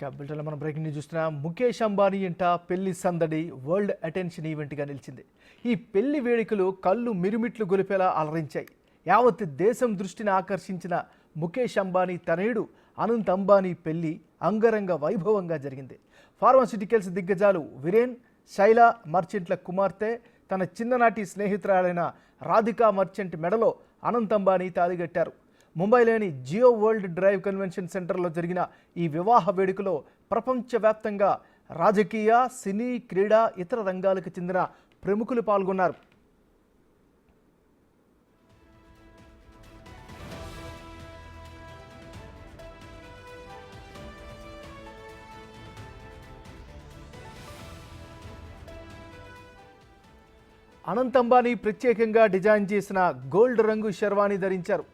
ఇక బిల్టన్లో మనం breaking news చూస్తున్నాం. ముఖేష్ అంబానీ ఇంట పెళ్లి సందడి వరల్డ్ అటెన్షన్ ఈవెంట్గా నిలిచింది. ఈ పెళ్లి వేడుకలు కళ్ళు మిరుమిట్లు గొలిపేలా అలరించాయి. యావత్ దేశం దృష్టిని ఆకర్షించిన ముఖేష్ అంబానీ తనయుడు అనంత్ అంబానీ పెళ్లి అంగరంగ వైభవంగా జరిగింది. ఫార్మాస్యూటికల్స్ దిగ్గజాలు విరేన్, శైలా మర్చెంట్ల కుమార్తె తన చిన్ననాటి స్నేహితురాలైన రాధికా మర్చెంట్ మెడలో అనంత్ అంబానీ తాళిగట్టారు. ముంబైలోని జియో వరల్డ్ డ్రైవ్ కన్వెన్షన్ సెంటర్లో జరిగిన ఈ వివాహ వేడుకలో ప్రపంచవ్యాప్తంగా రాజకీయ, సినీ, క్రీడా, ఇతర రంగాలకు చెందిన ప్రముఖులు పాల్గొన్నారు. అనంత్ అంబానీ ప్రత్యేకంగా డిజైన్ చేసిన గోల్డ్ రంగు షెర్వానీ ధరించారు.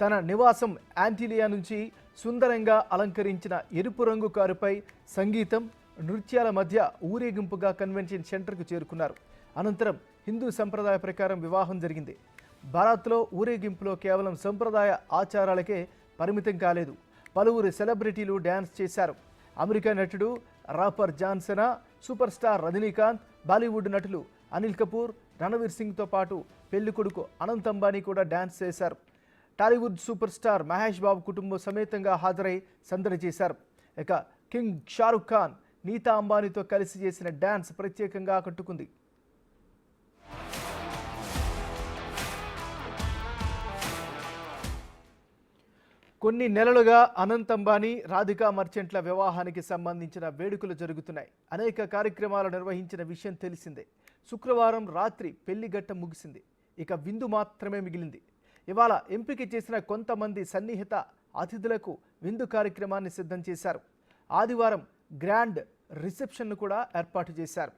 తన నివాసం యాంటిలియా నుంచి సుందరంగా అలంకరించిన ఎరుపు రంగు కారుపై సంగీతం, నృత్యాల మధ్య ఊరేగింపుగా కన్వెన్షన్ సెంటర్కు చేరుకున్నారు. అనంతరం హిందూ సంప్రదాయ ప్రకారం వివాహం జరిగింది. భారత్లో ఊరేగింపులో కేవలం సంప్రదాయ ఆచారాలకే పరిమితం కాలేదు. పలువురు సెలబ్రిటీలు డ్యాన్స్ చేశారు. అమెరికా నటుడు rapper Johnson, super star Rajinikanth, Bollywood నటులు అనిల్ కపూర్, రణవీర్ సింగ్తో పాటు పెళ్లి కొడుకు అనంత్ అంబానీ కూడా డ్యాన్స్ చేశారు. టాలీవుడ్ సూపర్ స్టార్ మహేష్ బాబు కుటుంబం సమేతంగా హాజరై సందడి చేశారు. ఇక కింగ్ షారుఖ్ ఖాన్ నీతా అంబానీతో కలిసి చేసిన డ్యాన్స్ ప్రత్యేకంగా ఆకట్టుకుంది. కొన్ని నెలలుగా అనంత్ అంబానీ, రాధికా మర్చెంట్ల వివాహానికి సంబంధించిన వేడుకలు జరుగుతున్నాయి. అనేక కార్యక్రమాలు నిర్వహించిన విషయం తెలిసిందే. శుక్రవారం రాత్రి పెళ్లి ఘట్టం ముగిసింది. ఇక విందు మాత్రమే మిగిలింది. ఇవాళ ఎంపిక చేసిన కొంతమంది సన్నిహిత అతిథులకు విందు కార్యక్రమాన్ని సిద్ధం చేశారు. ఆదివారం గ్రాండ్ రిసెప్షన్ను కూడా ఏర్పాటు చేశారు.